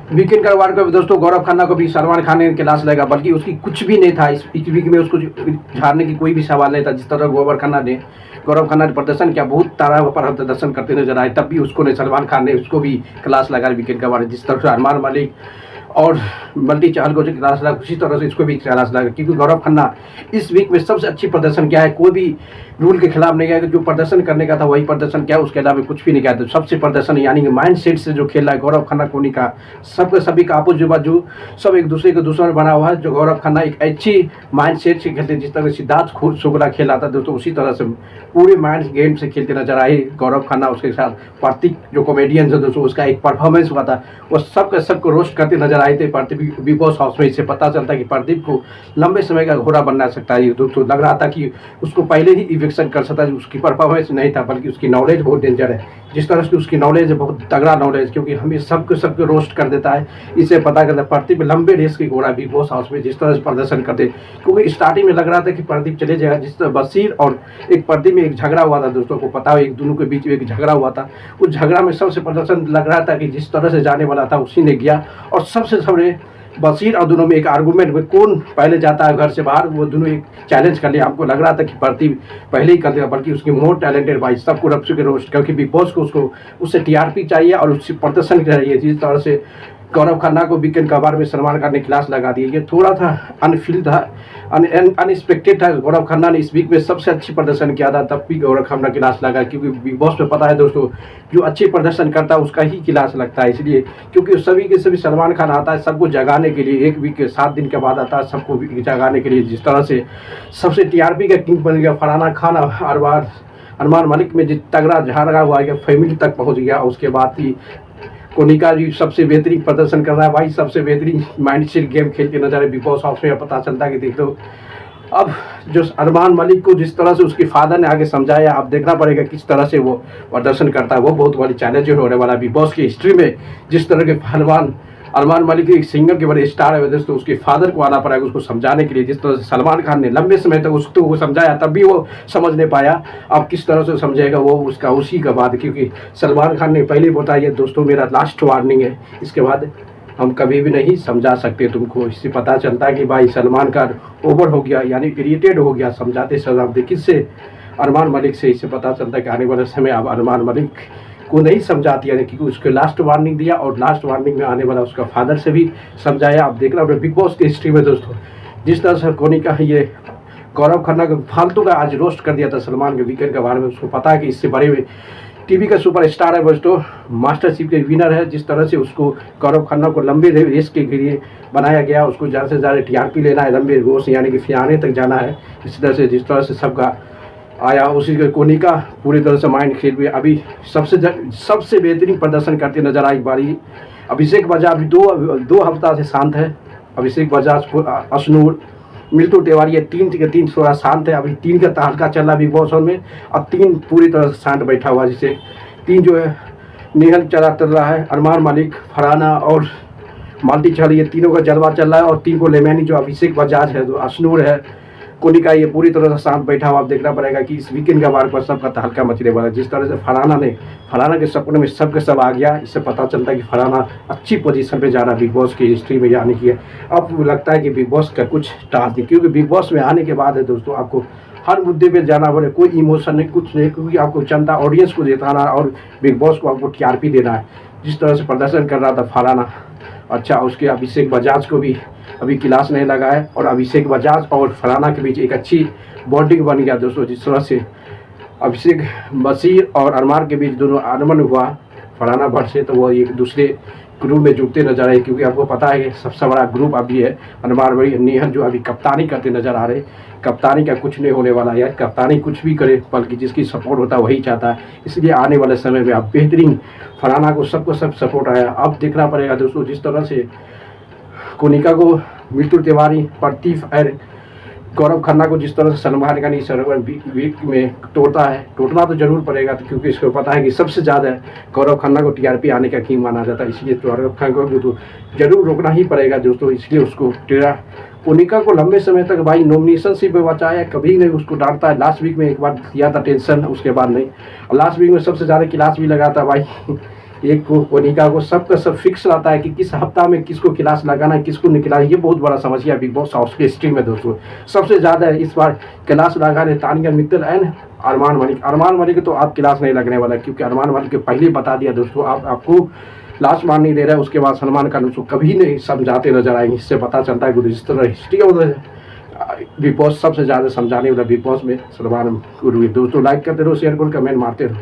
Weekend का वार को भी दोस्तों गौरव खन्ना को भी सलमान खान ने क्लास लगा, बल्कि उसकी कुछ भी नहीं था इस वीक में, उसको झाड़ने की कोई भी सवाल नहीं था। जिस तरह गौरव खन्ना ने प्रदर्शन किया, बहुत तारा पर प्रदर्शन करते नजर आए, तब भी उसको ने सलमान खान ने उसको भी क्लास लगा वीकेंड का वार। जिस तरह से अरमान मलिक और मल्टी चाहल को जो क्लास लगा, उसी तरह से इसको भी क्लास लगा, क्योंकि गौरव खन्ना इस वीक में सबसे अच्छी प्रदर्शन किया है। कोई भी रूल के खिलाफ नहीं गया, जो प्रदर्शन करने का था वही प्रदर्शन किया, उसके अलावा कुछ भी नहीं किया। तो सबसे प्रदर्शन यानी कि माइंड सेट से जो खेल रहा है गौरव खन्ना कोहनी का, सबके सभी का आपस बाजू सब एक दूसरे के दुश्मन बना हुआ है। जो गौरव खन्ना एक अच्छी माइंड सेट से खेलते, जिस तरह सिद्धार्थ शुक्ला खेला था दोस्तों, उसी तरह से पूरे माइंड गेम से खेलते नजर आए गौरव खन्ना। उसके साथ प्रतीक जो कॉमेडियन है दोस्तों, उसका एक परफॉर्मेंस हुआ था, वो सबको रोस्ट करते नजर आए थे प्रदीप बिग बॉस हाउस में। इससे पता चलता है कि प्रदीप को लंबे समय का घोड़ा बनना सकता है दोस्तों। लग रहा था कि उसको पहले ही इविक्शन कर सकता है, उसकी परफॉर्मेंस नहीं था, बल्कि उसकी नॉलेज बहुत डेंजर है। जिस तरह से उसकी नॉलेज है, बहुत तगड़ा नॉलेज, क्योंकि हमें सबको रोस्ट कर देता है। इससे पता करता है प्रदीप लंबे रेस की घोड़ा बिग बॉस हाउस में जिस तरह से प्रदर्शन करते, क्योंकि स्टार्टिंग में लग रहा था कि प्रदीप चले जाएगा। जिस तरह बशीर और एक प्रदीप में एक झगड़ा हुआ था दोस्तों को पता हो, एक दोनों के बीच में एक झगड़ा हुआ था। उस झगड़ा में सबसे प्रदर्शन लग रहा था कि जिस तरह से जाने वाला था उसी ने गया, और सबसे बशीर और दोनों में एक आर्गूमेंट में कौन पहले जाता है घर से बाहर, वो दोनों एक चैलेंज कर लिया। हमको लग रहा था कि प्रदीप पहले ही कर देगा, बल्कि उसकी मोर टैलेंटेड भाई सबको रब के रोस्ट, क्योंकि बिग बॉस को उसको उससे टीआरपी चाहिए और उससे प्रदर्शन चाहिए। जिस तरह से गौरव खन्ना को वीकेंड का बार में सलमान खान ने क्लास लगा दी, ये थोड़ा था अनफील था, अनएक्सपेक्टेड था। गौरव खन्ना ने इस वीक में सबसे अच्छी प्रदर्शन किया था, तब भी गौरव खन्ना क्लास लगा, क्योंकि बिग बॉस में पता है दोस्तों, जो अच्छी प्रदर्शन करता है उसका ही क्लास लगता है। इसलिए क्योंकि सभी के सभी सलमान खान आता है सबको जगाने के लिए, एक वीक के 7 दिन के बाद आता है सबको जगाने के लिए। जिस तरह से सबसे टीआरपी का किंग बन गया फरहान खान, अरमान मलिक में जिस तगड़ा झाड़ा हुआ है फैमिली तक पहुँच गया। उसके बाद ही कोनिका जी सबसे बेहतरीन प्रदर्शन कर रहा है भाई, सबसे बेहतरीन माइंड सेट गेम खेल के नजर है बिग बॉस हाउस में। पता चलता है कि देख लो अब जो अरमान मलिक को जिस तरह से उसके फादर ने आगे समझाया, अब देखना पड़ेगा किस तरह से वो प्रदर्शन करता है। वो बहुत बड़ी चैलेंज होने वाला है बिग बॉस की हिस्ट्री में। जिस तरह के पहलवान अरमान मलिक एक सिंगर के बड़े स्टार है दोस्तों, उसके फादर को आना पड़ेगा उसको समझाने के लिए। जिस तरह से सलमान खान ने लंबे समय तक उसको वो समझाया, तब भी वो समझ नहीं पाया। अब किस तरह से समझेगा वो उसका उसी का बाद, क्योंकि सलमान खान ने पहले बताया दोस्तों मेरा लास्ट वार्निंग है, इसके बाद हम कभी भी नहीं समझा सकते तुमको। इससे पता चलता है कि भाई सलमान खान ओवर हो गया, यानी इरिटेड हो गया समझाते समझाते किससे, अरमान मलिक से। इससे पता चलता है कि आने वाले समय अब अरमान मलिक को नहीं समझाती है, क्योंकि उसको लास्ट वार्निंग दिया, और लास्ट वार्निंग में आने वाला उसका फादर से भी समझाया। अब देखना बिग बॉस की हिस्ट्री में दोस्तों, जिस तरह से कोनिका ये गौरव खन्ना को फालतू का आज रोस्ट कर दिया था सलमान के वीकेंड के बारे में। उसको पता है कि इससे बड़े हुए टीवी का सुपरस्टार है दोस्तों, मास्टरशिप के विनर है। जिस तरह से उसको गौरव खन्ना को लंबे रेस के लिए बनाया गया, उसको ज़्यादा से ज़्यादा टीआरपी लेना है, लंबे रोस यानी कि फियाने तक जाना है। इस तरह से जिस तरह से सबका आया, उसी के कोनिका पूरी तरह से माइंड खेल हुई। अभी सबसे बेहतरीन प्रदर्शन करते नजर आई बारी अभिषेक बजाज। अभी दो हफ्ता से शांत है अभिषेक बजाज, अशनूर, मिल्टू तिवारी, ये तीन थोड़ा शांत है। अभी 3 का तहलका चल रहा है बिग बॉस में, अब 3 पूरी तरह से शांत बैठा हुआ, जिससे 3 जो है निहल चल रहा है, अरमान मलिक, फरहाना और माल्टी चहल, ये तीनों का जलवा चल रहा है। और 3 को लेमैनी जो अभिषेक बजाज है, जो अशनूर है, कोनिका, ये पूरी तरह से शांत बैठा हुआ। अब देखना पड़ेगा कि इस वीकेंड के बार पर सबका तहलका मचने वाला है। जिस तरह से फरहाना के सपने में सब आ गया, इससे पता चलता है कि फरहाना अच्छी पोजीशन पे जा रहा है बिग बॉस की हिस्ट्री में यानी कि। अब लगता है कि बिग बॉस का कुछ टास्क नहीं, क्योंकि बिग बॉस में आने के बाद है दोस्तों आपको हर मुद्दे पे जाना पड़े, कोई इमोशन नहीं, कुछ नहीं, क्योंकि आपको जनता ऑडियंस को जिताना है और बिग बॉस को आपको टीआरपी देना है। जिस तरह से प्रदर्शन कर रहा था फरहाना, अच्छा उसके अभिषेक बजाज को भी अभी क्लास नहीं लगा है, और अभिषेक बजाज और फरहाना के बीच एक अच्छी बॉन्डिंग बन गया दोस्तों। जिस तरह से अभिषेक बशीर और अरमान के बीच दोनों आगमन हुआ फरहाना भट्ट से, तो वो एक दूसरे ग्रुप में जुड़ते नजर आए। क्योंकि आपको पता है कि सबसे बड़ा ग्रुप अभी है अरमान भाई नेहल, जो अभी कप्तानी करते नजर आ रहे। कप्तानी का कुछ नहीं होने वाला है, कप्तानी कुछ भी करे, बल्कि जिसकी सपोर्ट होता है वही चाहता है। इसलिए आने वाले समय में अब बेहतरीन फरहाना को सब सपोर्ट आया। अब देखना पड़ेगा दोस्तों, जिस तरह से कोनिका को मिल्टू तिवारी, प्रतीक और गौरव खन्ना को जिस तरह से सलमान खान इस वीक में टोटना तो जरूर पड़ेगा, तो क्योंकि इसको पता है कि सबसे ज़्यादा गौरव खन्ना को टीआरपी आने का किंग माना जाता है। इसलिए गौरव खन्ना को तो जरूर रोकना ही पड़ेगा दोस्तों। इसलिए उसको कोनिका को लंबे समय तक भाई नॉमिनेशन से बचाया, कभी नहीं उसको डांटता है। लास्ट वीक में एक बार दिया था टेंशन, उसके बाद नहीं। और लास्ट वीक में सबसे ज़्यादा क्लास भी लगा था भाई एक को कोनिका को सबका सब फिक्स रहता है कि किस हफ्ता में किसको क्लास लगाना है, किसको नहीं खिलाना है। ये बहुत बड़ा समस्या है बिग बॉस हाउस की हिस्ट्री में दोस्तों। सबसे ज़्यादा इस बार क्लास लगा रहे तानिया मित्तल एंड अरमान मलिक। अरमान मलिक तो आप क्लास नहीं लगने वाला, क्योंकि अरमान मलिक को पहले ही बता दिया दोस्तों, आपको लास्ट मान नहीं दे रहा है। उसके बाद सलमान खान उसको कभी नहीं समझाते नजर आएंगे। इससे पता चलता है कि जिस तरह हिस्ट्री है बिग बॉस सबसे ज़्यादा समझाने वाला बिग बॉस में सलमान गुरु। दोस्तों लाइक करते रहो, शेयर करो, कमेंट मारते रहो।